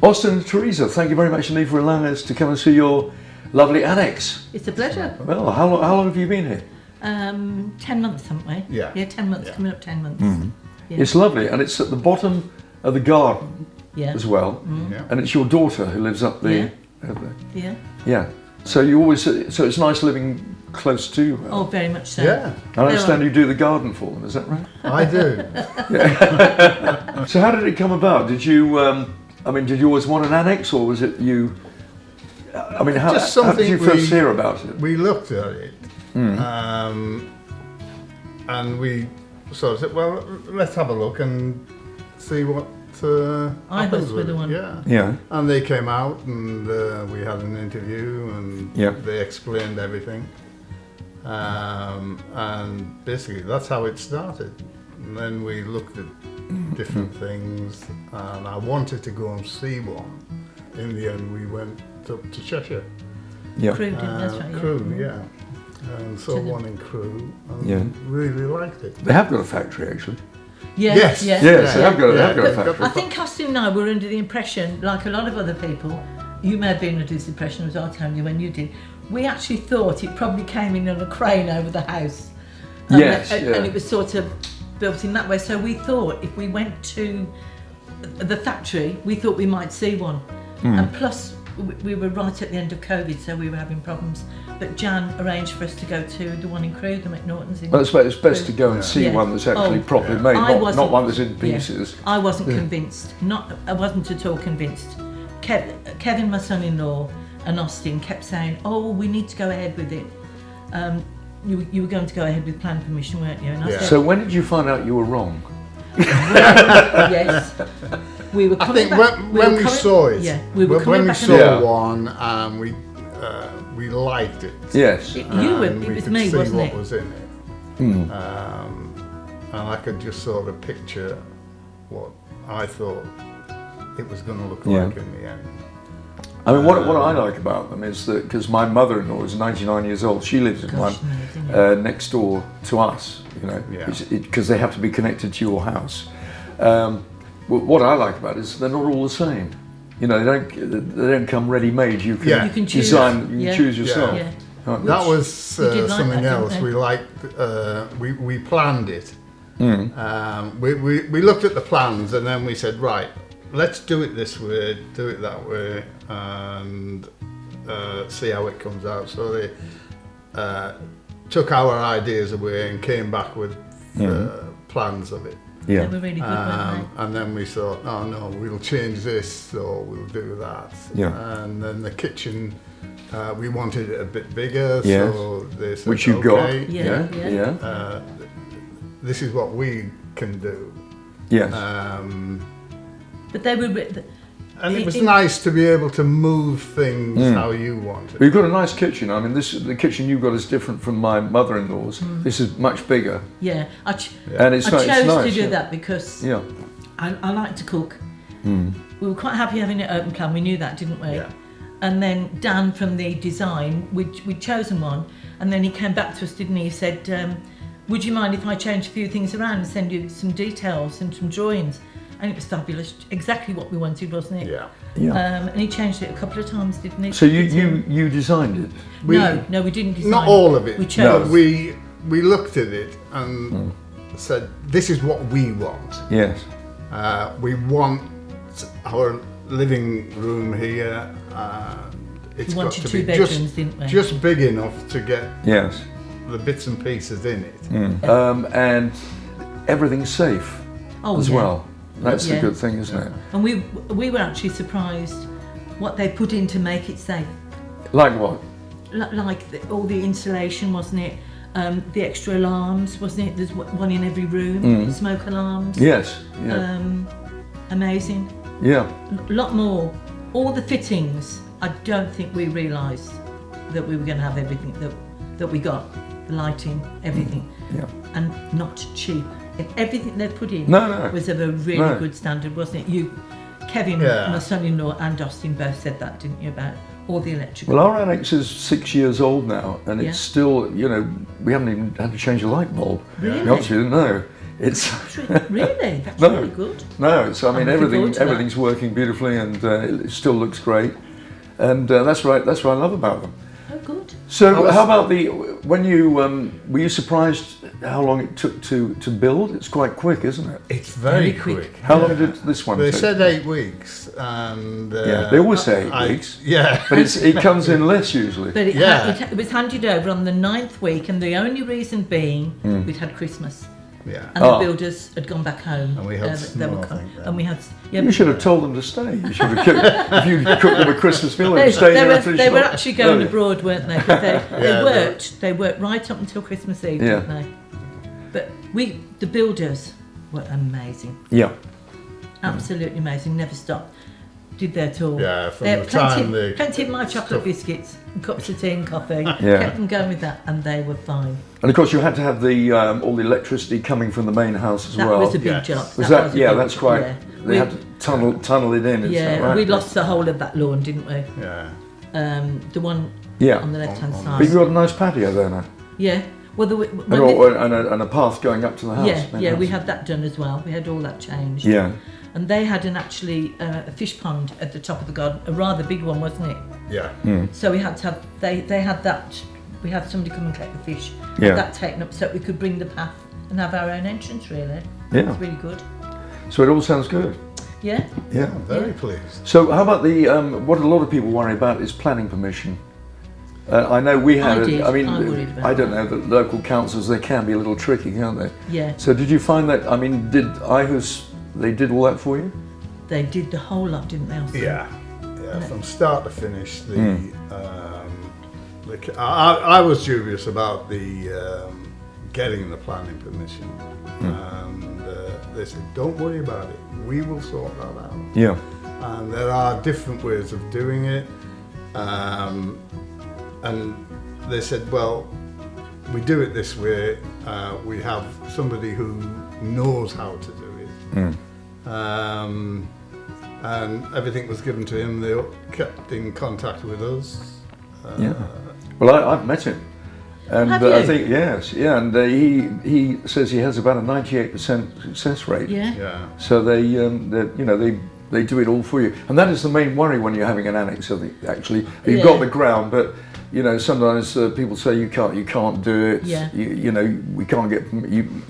Austin and Teresa, thank you very much indeed for allowing us to come and see your lovely annex. It's a pleasure. Well, how long have you been here? 10 months, haven't we? Yeah. Yeah, 10 months, Yeah. coming up 10 months. Mm-hmm. Yeah. It's lovely, and it's at the bottom of the garden as well. Yeah. And it's your daughter who lives up there. Yeah. Yeah. So you always, so it's nice living close to her. Oh, very much so. Yeah, I understand you do the garden for them, is that right? I do. So how did it come about? Did you, did you always want an annex, or was it you? I mean, how did you first hear about it? We looked at it, and we sort of said, well, let's have a look and see what happens iHus with were the it. one. Yeah. And they came out, and we had an interview, and they explained everything. And basically, that's how it started. And then we looked at different things, and I wanted to go and see one. In the end, we went up to Cheshire. Yeah. Crewe, that's right. Crewe, yeah. And saw one in Crewe, and really liked it. They have got a factory, actually. Yeah, Yes. yeah. Yes, they have got a factory. I think Austin and I were under the impression, like a lot of other people, you may have been under this impression as well, Tony, when you did. We actually thought it probably came in on a crane over the house. And it was sort of built in that way. So we thought if we went to the factory, we thought we might see one. And plus, we were right at the end of COVID, so we were having problems. But Jan arranged for us to go to the one in Crewe, the McNaughton's in Well, it's best to go and see one that's actually properly made, not one that's in pieces. I wasn't convinced. I wasn't at all convinced. Kevin, my son-in-law, and Austin kept saying, "Oh, we need to go ahead with it." You were going to go ahead with planning permission, weren't you? And I said, so when did you find out you were wrong? Yes. We were coming back. When we saw it, when we saw one, we liked it. Yes. It was me, wasn't it? What was in it. And I could just sort of picture what I thought it was going to look like in the end. I mean, what I like about them is that, because my mother-in-law is 99 years old, she lives in one next door to us, because they have to be connected to your house. What I like about it is they're not all the same. They don't come ready-made. You can design, you can choose yourself. Yeah. That was something else. We liked. We planned it. We looked at the plans, and then we said, right, let's do it this way, do it that way, and see how it comes out. So they took our ideas away and came back with plans of it. Yeah. They were really good, weren't they? And then we thought, oh no, we'll change this or we'll do that. Yeah. And then the kitchen, we wanted it a bit bigger, so they said, which you got. Yeah. This is what we can do. Yes. But they were. And it was nice to be able to move things how you want it. Well, you've got a nice kitchen. I mean, the kitchen you've got is different from my mother-in-law's. This is much bigger. Yeah, and I chose to do that because I like to cook. We were quite happy having it open plan. We knew that, didn't we? Yeah. And then Dan from the design, we'd chosen one, and then he came back to us, didn't he? He said, "Would you mind if I change a few things around and send you some details and some drawings?" And it was fabulous, exactly what we wanted, wasn't it? Yeah. And he changed it a couple of times, didn't he? So you designed it? No, we didn't design not all of it. We chose. No, we looked at it and said, this is what we want. Yes. We want our living room here. It's got to be just big enough to get the bits and pieces in it. And everything's safe as well. That's the good thing, isn't it? And we were actually surprised what they put in to make it safe. Like what? Like all the insulation, wasn't it? The extra alarms, wasn't it? There's one in every room. Smoke alarms. Yes. Yeah. Amazing. Yeah. A lot more. All the fittings. I don't think we realised that we were going to have everything that we got. The lighting, everything. Yeah. And not cheap. Everything they put in was of a really good standard, wasn't it? Kevin, my son-in-law, and Austin both said that, didn't you, about all the electrical? Well, our annex is 6 years old now, and it's still, we haven't even had to change a light bulb. Really? We obviously didn't know. It's really that's No. really good. no. It's, I mean, looking forward to that. everything's working beautifully, and it still looks great. And that's right. That's what I love about them. Oh, good. So, how about when you were you surprised how long it took to build? It's quite quick, isn't it? It's very Very quick. How long did this one They take? said 8 weeks, and Yeah, they always say 8 weeks. Yeah, But it comes in less usually. But Yeah. it was handed over on the 9th week, and the only reason being we'd had Christmas, yeah. and the builders had gone back home. And we had they snow, were I co- think, then. and we had. You should have told them to stay. You should have cooked, if you cooked them a Christmas meal, they'd stay there and finish they it were off. actually going Oh, abroad, weren't they? But Yeah, they worked right up until Christmas Eve, Yeah. didn't they? But the builders were amazing, Yeah. absolutely amazing. Never stopped. Did their tour. Yeah, from They had the time they plenty of my chocolate biscuits, and cups of tea and coffee. Yeah. Kept them going with that, and they were fine. And of course, you had to have the all the electricity coming from the main house as That well. was a big Yes. job. Was that? was a Yeah, big that's job, quite. yeah. They had to tunnel it in. Is Yeah, that right? we lost the whole of that lawn, didn't we? yeah. The one Yeah. on the left-hand On- side. But you got a nice patio there now, Yeah. Well, and a path going up to the house. main yeah, house. we had that done as well. We had all that changed. Yeah. And they had a fish pond at the top of the garden, a rather big one, wasn't it? Yeah. So we had to have, they had that, we had somebody come and collect the fish, Yeah. had that taken up so we could bring the path and have our own entrance, really. Yeah. It was really good. So it all sounds good. Yeah. Yeah. I'm very pleased. So how about the what a lot of people worry about is planning permission. I know we had. I mean, worried about I don't know. The local councils, they can be a little tricky, can't they? Yeah. So did you find that? I mean, did iHus they did all that for you? They did the whole lot, didn't they? Also? Yeah. Yeah. From start to finish, I was dubious about the getting the planning permission, and they said, "Don't worry about it. We will sort that out." Yeah. And there are different ways of doing it. And they said, well, we do it this way. We have somebody who knows how to do it. And everything was given to him. They kept in contact with us. Yeah. Well, I've met him, and Have I you? think yes, yeah, and he says he has about a 98% success rate. Yeah. Yeah. So they do it all for you, and that is the main worry when you're having an annex. I think actually you've Yeah. got the ground, but sometimes people say you can't do it. Yeah. We can't get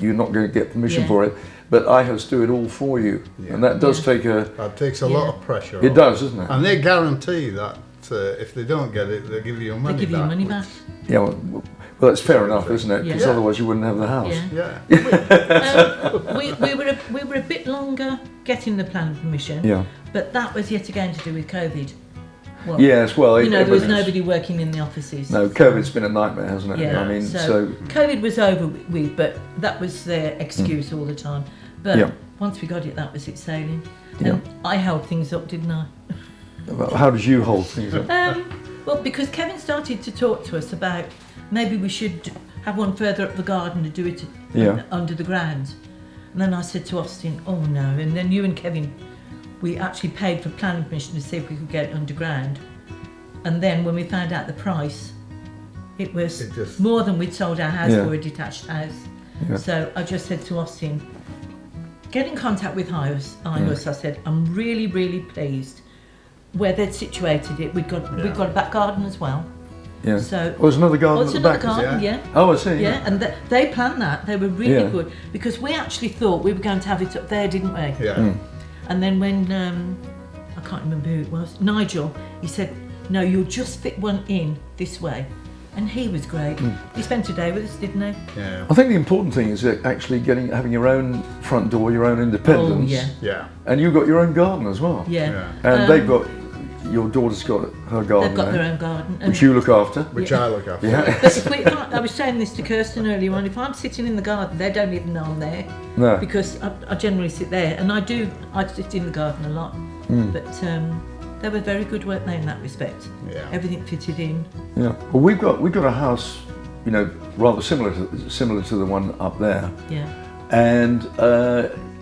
you're not going to get permission Yeah. for it. But iHus do it all for you, Yeah. and that does take a. That takes a Yeah. lot of pressure It off. does, doesn't it? And they guarantee that if they don't get it, they'll give you your money They give you back. your money which- back. Yeah. Well, that's fair enough, isn't it? Because Yeah. otherwise you wouldn't have the house. Yeah. Yeah. We were a bit longer getting the planning permission. Yeah. But that was yet again to do with COVID. Well, Yes. Well, there was everything's- nobody working in the offices. No, COVID's been a nightmare, hasn't it? Yeah. I mean, so COVID was over with, but that was their excuse all the time. But Yeah. once we got it, that was it sailing. Yeah. And I held things up, didn't I? how did you hold things up? Well, because Kevin started to talk to us about maybe we should have one further up the garden and do it Yeah. under the ground. And then I said to Austin, oh no. And then you and Kevin, we actually paid for planning permission to see if we could get it underground. And then when we found out the price, it was It just- more than we'd sold our house Yeah. for a detached house. Yeah. So I just said to Austin, get in contact with iHus. I said, I'm really, really pleased where they'd situated it. We've got a back garden as well. Yeah. So there's another garden it's at the another back. garden, yeah. Oh, I see. Yeah, and they planned that. They were really Yeah. good because we actually thought we were going to have it up there, didn't we? Yeah. And then when I can't remember who it was, Nigel, he said, "No, you'll just fit one in this way," and he was great. He spent a day with us, didn't he? Yeah. I think the important thing is actually having your own front door, your own independence. Oh yeah, Yeah. And you've got your own garden as well. yeah. And they've got your daughter's got her garden. They've got there, their own garden. And which you look after. Which Yeah. I look after. Yeah. but I was saying this to Kirsten earlier on. If I'm sitting in the garden, they don't even know I'm there No. because I generally sit there, and I sit in the garden a lot. But they were very good, weren't they, in that respect? Yeah. Everything fitted in. Yeah. Well, we've got a house, rather similar to the one up there, Yeah. and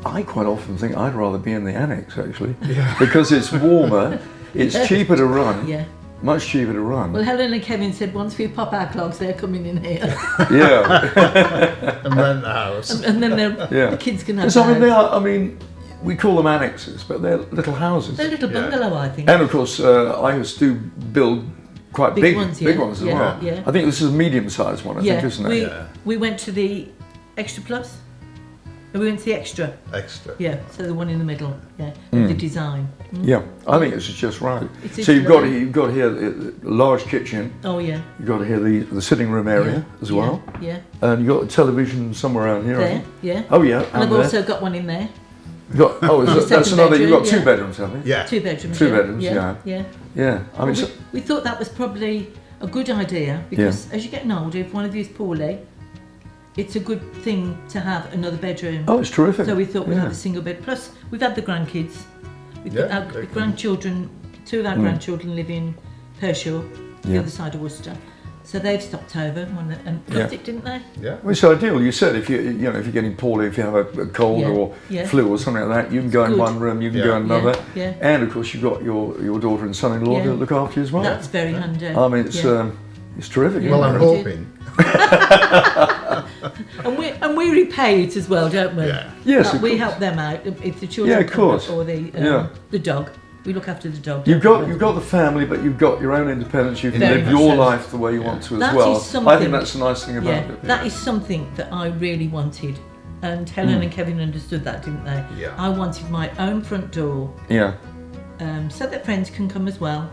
I quite often think I'd rather be in the annex actually, because it's warmer, it's cheaper to run, Yeah. much cheaper to run. Well, Helen and Kevin said once we pop our clogs, they're coming in here. Yeah. And rent the house. And then the kids can have I mean, we call them annexes, but they're little houses. They're little bungalow, I think. And of course, iHus do build quite big ones as well. Yeah. I think this is a medium-sized one, I think, isn't it? We went to the Extra Plus. We went to the Extra. Extra. Yeah, so the one in the middle, the design. Yeah, I think it's just right. It's So you've got here a large kitchen. Oh yeah. You've got here the sitting room area as well. Yeah. And you've got a television somewhere around here. There, yeah. Oh yeah. And I've also got one in there. That's another. You've got 2 bedrooms, haven't you? Yeah. 2 bedrooms. 2 bedrooms. Yeah. Yeah. I mean, we thought that was probably a good idea because as you're getting older, if one of you is poorly, it's a good thing to have another bedroom. Oh, it's terrific. So we thought we'd have a single bed. Plus, we've had the grandkids. We've got our grandchildren. 2 of our grandchildren live in Pershore, the other side of Worcester. So they've stopped over and loved it, didn't they? Yeah. Well, it's ideal. You said if you're getting poorly, if you have a cold or flu or something like that, you can go in one room, you can go in another, and of course you've got your daughter and son-in-law to look after you as well. That's very handy. I mean, it's terrific. Well, I'm hoping. And we repay it as well, don't we? Yeah. Yes, we help them out if the children come up or the dog. We look after the dog. You've got the family, but you've got your own independence. You can live your life the way you want to as well. I think that's the nice thing about it. That is something that I really wanted. And Helen and Kevin understood that, didn't they? Yeah. I wanted my own front door. Yeah. So that friends can come as well.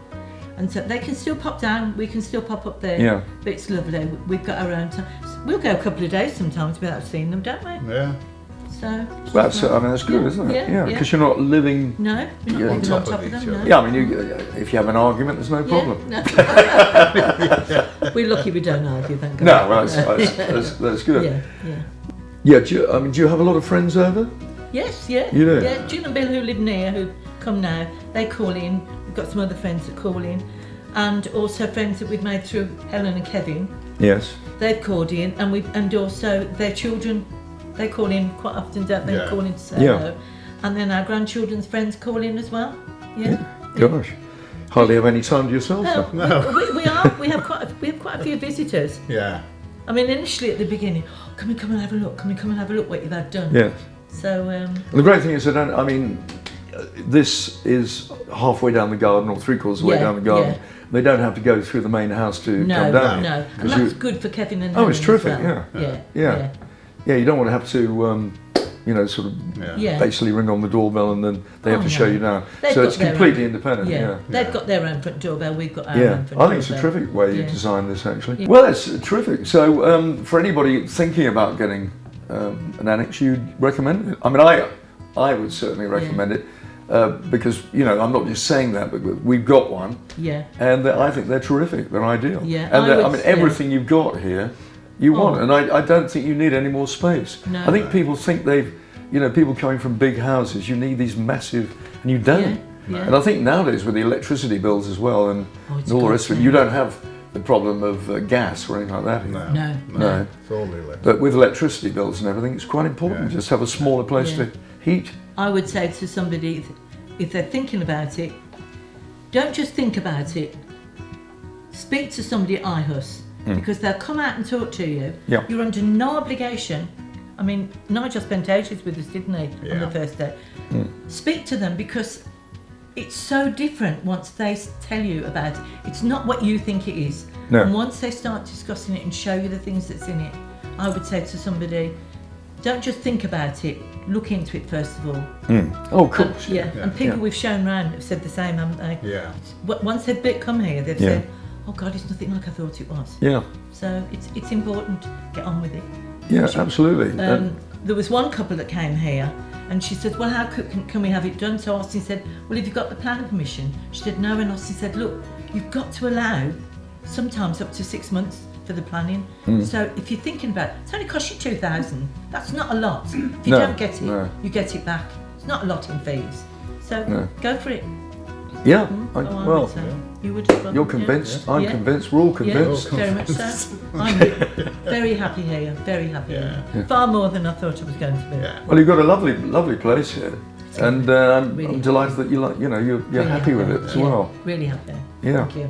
And so they can still pop down, we can still pop up there. Yeah. But it's lovely. We've got our own time. We'll go a couple of days sometimes without seeing them, don't we? Yeah. So That's good, isn't it? Yeah, because you're not living. No, you're not living on top of them. No. Yeah, I mean, if you have an argument, there's no problem. No. We're lucky we don't argue, thank God. No, well, that's good. Yeah. Do you have a lot of friends over? Yes, yeah. You do? Yeah, Jim and Bill who live near, who come now, they call in. We've got some other friends that call in. And also friends that we've made through Helen and Kevin. Yes. They've called in, and also their children. They call in quite often, don't they? Call in to say hello. And then our grandchildren's friends call in as well. Yeah. Gosh, hardly have any time to yourself. No. We have quite a few visitors. Yeah. I mean, initially at the beginning, come and have a look. Come and have a look what you've had done. Yes. So. And the great thing is this is halfway down the garden or 3/4 of the way down the garden. Yeah. They don't have to go through the main house to come down. No, and that's good for Kevin and Helen. Oh, it's terrific. Well. Yeah, you don't want to have to, basically ring on the doorbell and then they have to show you down. So it's completely independent. Yeah. They've got their own front doorbell. We've got our own front doorbell. I think it's a terrific way you design this, actually. Yeah. Well, it's terrific. So for anybody thinking about getting an annex, you'd recommend it? I mean, I would certainly recommend it. Because I'm not just saying that, but we've got one. Yeah. And I think they're terrific. They're ideal. Yeah. And everything you've got here, you want. And I don't think you need any more space. No. I think people think people coming from big houses, you need these massive, and you don't. Yeah. And I think nowadays with the electricity bills as well and all the rest of it, you don't have the problem of gas or anything like that. No. It's all electric. But with electricity bills and everything, it's quite important just have a smaller place to heat. I would say to somebody, if they're thinking about it, don't just think about it. Speak to somebody at iHus because they'll come out and talk to you. Yeah. You're under no obligation. I mean, Nigel spent ages with us, didn't he, on the first day? Speak to them because it's so different once they tell you about it. It's not what you think it is. No. And once they start discussing it and show you the things that's in it, I would say to somebody, don't just think about it, look into it first of all. Oh, of course. And people we've shown around have said the same, haven't they? Yeah. Once they've come here, they've said, oh God, it's nothing like I thought it was. Yeah. So it's important to get on with it. Yeah, absolutely. There was one couple that came here and she said, well, how can we have it done? So Austin said, well, have you got the planning permission? She said, no, and Austin said, look, you've got to allow sometimes up to 6 months for the planning. So if you're thinking about it, it's only cost you $2,000. That's not a lot. If you don't get it, you get it back. It's not a lot in fees. So go for it. Yeah. You would as well. You're convinced. I'm convinced. We're all convinced. Very much so. I'm very happy here. Very happy here. Far more than I thought it was going to be. Yeah. Well, you've got a lovely place here, and I'm delighted that you're happy with it as well. Really happy. Yeah. Thank you.